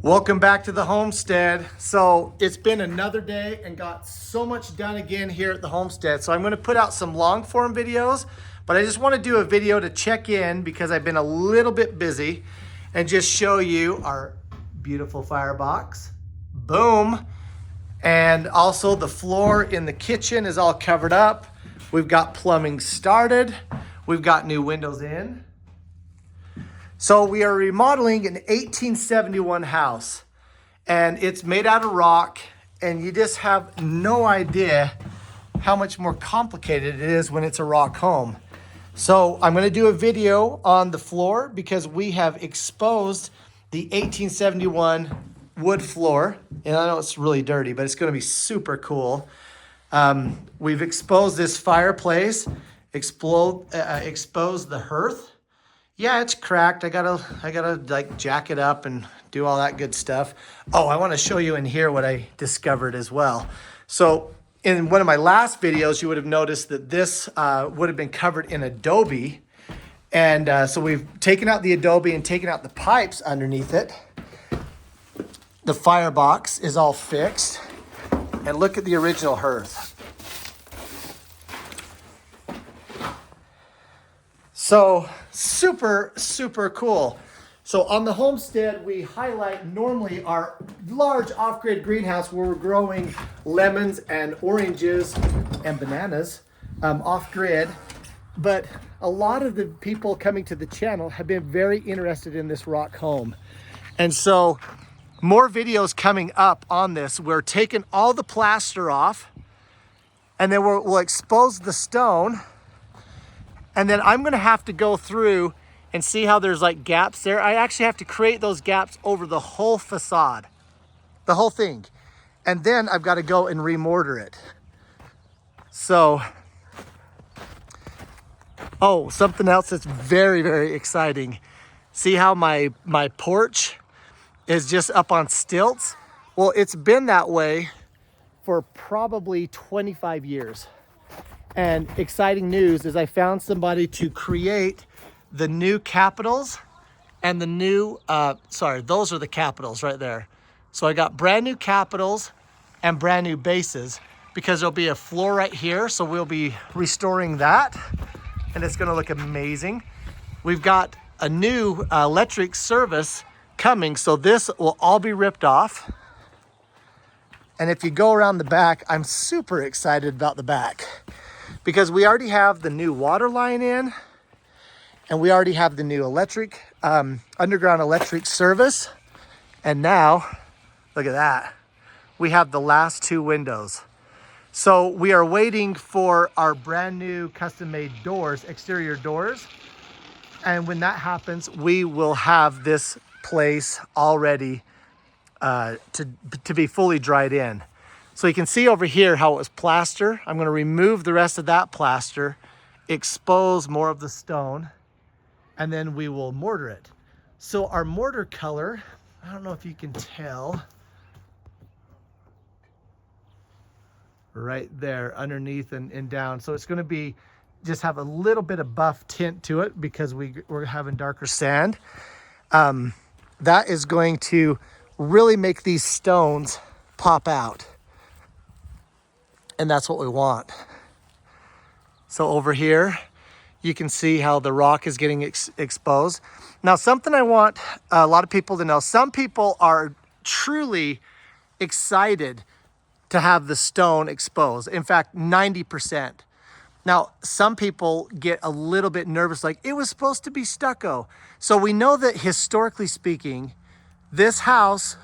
Welcome back to the homestead. So it's been another day and got so much done again here at the homestead. So I'm going to put out some long form videos, but I just want to do a video to check in because I've been a little bit busy and just show you our beautiful firebox. Boom. And also the floor in the kitchen is all covered up. We've got plumbing started. We've got new windows in. So we are remodeling an 1871 house, and it's made out of rock, and you just have no idea how much more complicated it is when it's a rock home. So I'm going to do a video on the floor because we have exposed the 1871 wood floor, and I know it's really dirty, but it's going to be super cool. We've exposed this fireplace, exposed the hearth. Yeah, it's cracked. I gotta like jack it up and do all that good stuff. Oh, I want to show you in here what I discovered as well. So in one of my last videos, you would have noticed that this would have been covered in adobe. And so we've taken out the adobe and taken out the pipes underneath it. The firebox is all fixed. And look at the original hearth. So super, super cool. So on the homestead, we highlight normally our large off-grid greenhouse where we're growing lemons and oranges and bananas off-grid. But a lot of the people coming to the channel have been very interested in this rock home. And so more videos coming up on this. We're taking all the plaster off, and then we'll expose the stone. And then I'm gonna have to go through and see how there's like gaps there. I actually have to create those gaps over the whole facade, the whole thing. And then I've got to go and remortar it. So, oh, something else that's very, very exciting. See how my porch is just up on stilts? Well, it's been that way for probably 25 years. And exciting news is I found somebody to create the new capitals and the new, those are the capitals right there. So I got brand new capitals and brand new bases because there'll be a floor right here. So we'll be restoring that and it's gonna look amazing. We've got a new electric service coming. So this will all be ripped off. And if you go around the back, I'm super excited about the back, because we already have the new water line in and we already have the new electric, underground electric service. And now, look at that. We have the last two windows. So we are waiting for our brand new custom made doors, exterior doors. And when that happens, we will have this place all ready to be fully dried in. So you can see over here how it was plaster. I'm gonna remove the rest of that plaster, expose more of the stone, and then we will mortar it. So our mortar color, I don't know if you can tell, right there underneath and down. So it's gonna be, just have a little bit of buff tint to it because we're having darker sand. That is going to really make these stones pop out. And that's what we want. So over here, you can see how the rock is getting exposed. Now, something I want a lot of people to know, some people are truly excited to have the stone exposed. In fact, 90%. Now, some people get a little bit nervous, like it was supposed to be stucco. So we know that historically speaking, this house,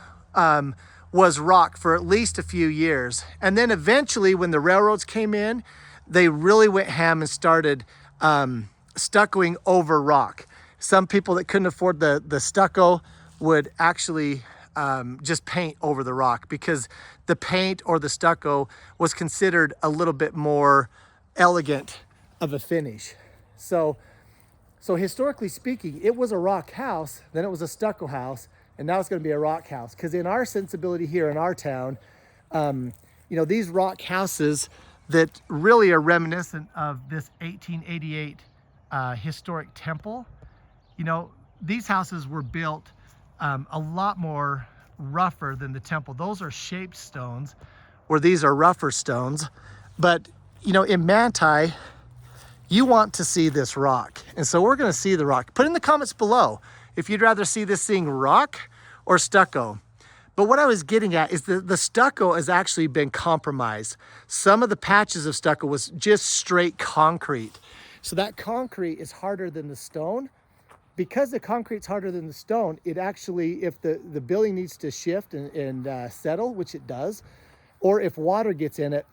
was rock for at least a few years. And then eventually when the railroads came in, they really went ham and started stuccoing over rock. Some people that couldn't afford the stucco would actually just paint over the rock because the paint or the stucco was considered a little bit more elegant of a finish. So historically speaking, it was a rock house, then it was a stucco house, and now it's going to be a rock house. Because in our sensibility here in our town, these rock houses that really are reminiscent of this 1888 historic temple, these houses were built a lot more rougher than the temple. Those are shaped stones, where these are rougher stones. But, you know, in Manti, you want to see this rock. And so we're gonna see the rock. Put in the comments below if you'd rather see this thing rock or stucco. But what I was getting at is the stucco has actually been compromised. Some of the patches of stucco was just straight concrete. So that concrete is harder than the stone. Because the concrete's harder than the stone, it actually, if the building needs to shift and settle, which it does, or if water gets in it,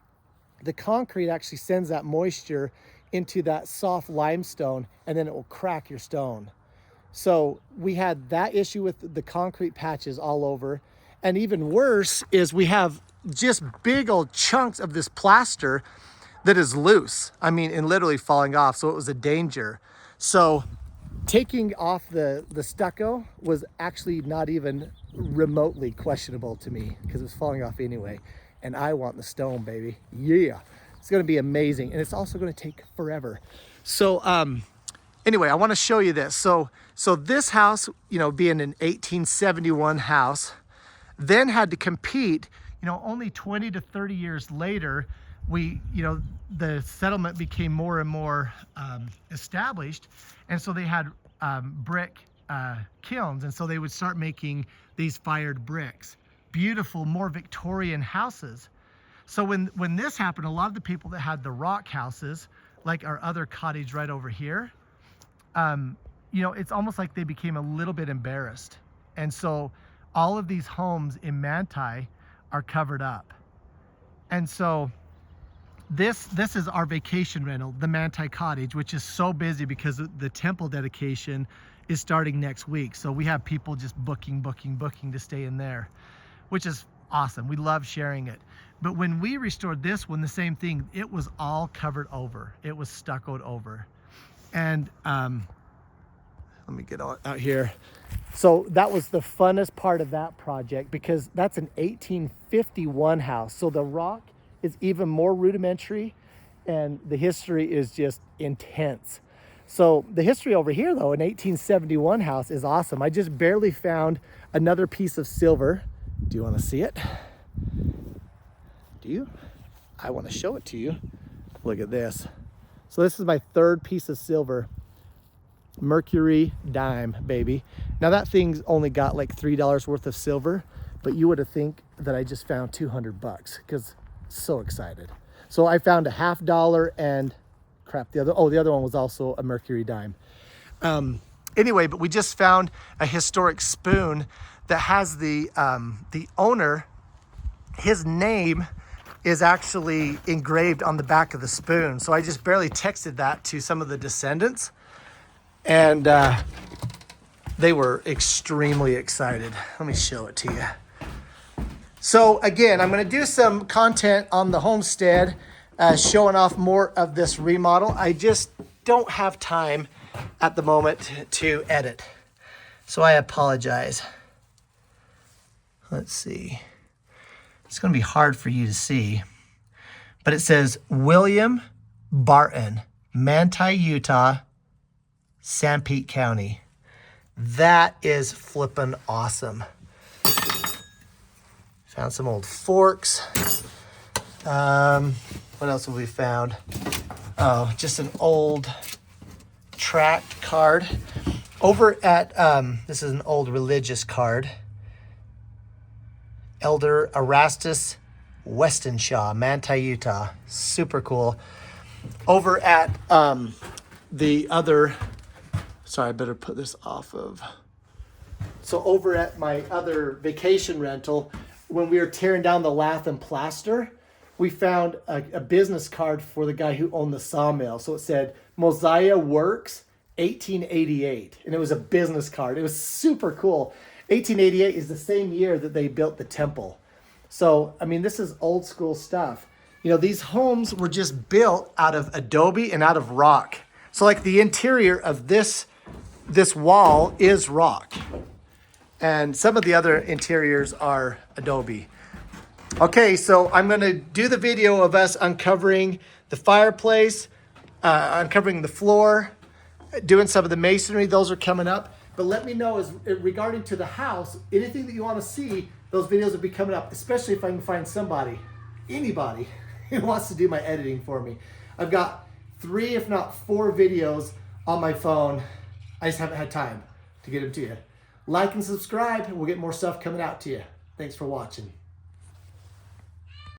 the concrete actually sends that moisture into that soft limestone, and then it will crack your stone. So we had that issue with the concrete patches all over. And even worse is we have just big old chunks of this plaster that is loose. I mean, and literally falling off. So it was a danger. So taking off the stucco was actually not even remotely questionable to me, because it was falling off anyway. And I want the stone, baby. Yeah, it's gonna be amazing. And it's also gonna take forever. So anyway, I wanna show you this. So this house, you know, being an 1871 house, then had to compete, you know, only 20 to 30 years later, the settlement became more and more established. And so they had brick kilns. And so they would start making these fired bricks. Beautiful, more Victorian houses. So when this happened, a lot of the people that had the rock houses, like our other cottage right over here, you know, it's almost like they became a little bit embarrassed. And so all of these homes in Manti are covered up. And so this is our vacation rental, the Manti Cottage, which is so busy because the temple dedication is starting next week. So we have people just booking to stay in there, which is awesome. We love sharing it. But when we restored this one, the same thing, it was all covered over. It was stuccoed over. And let me get out here. So that was the funnest part of that project, because that's an 1851 house. So the rock is even more rudimentary, and the history is just intense. So the history over here, though, an 1871 house is awesome. I just barely found another piece of silver. Do you want to see it? Do you? I want to show it to you. Look at this. So this is my third piece of silver. Mercury dime, baby. Now that thing's only got like $3 worth of silver, but you would have think that I just found 200 bucks, because so excited. So I found a $50 and crap, the other one was also a Mercury dime. Anyway, but we just found a historic spoon that has the owner, his name is actually engraved on the back of the spoon. So I just barely texted that to some of the descendants, and they were extremely excited. Let me show it to you. So again, I'm gonna do some content on the homestead, showing off more of this remodel. I just don't have time at the moment to edit, so I apologize. Let's see. It's gonna be hard for you to see, but it says William Barton, Manti, Utah, Sanpete County. That is flippin' awesome. Found some old forks. What else have we found? Oh, just an old tract card. Over at, this is an old religious card. Elder Erastus Westenshaw, Manti, Utah. Super cool. Over at the other, sorry, I better put this off of. So over at my other vacation rental, when we were tearing down the lath and plaster, we found a business card for the guy who owned the sawmill. So it said Mosiah Works 1888, and it was a business card. It was super cool. 1888 is the same year that they built the temple. So, I mean, this is old school stuff. You know, these homes were just built out of adobe and out of rock. So like the interior of this wall is rock. And some of the other interiors are adobe. Okay, so I'm gonna do the video of us uncovering the fireplace, uncovering the floor, doing some of the masonry. Those are coming up. But let me know regarding to the house, anything that you want to see, those videos will be coming up, especially if I can find anybody who wants to do my editing for me. I've got 3, if not 4 videos on my phone. I just haven't had time to get them to you. Like and subscribe, and we'll get more stuff coming out to you. Thanks for watching.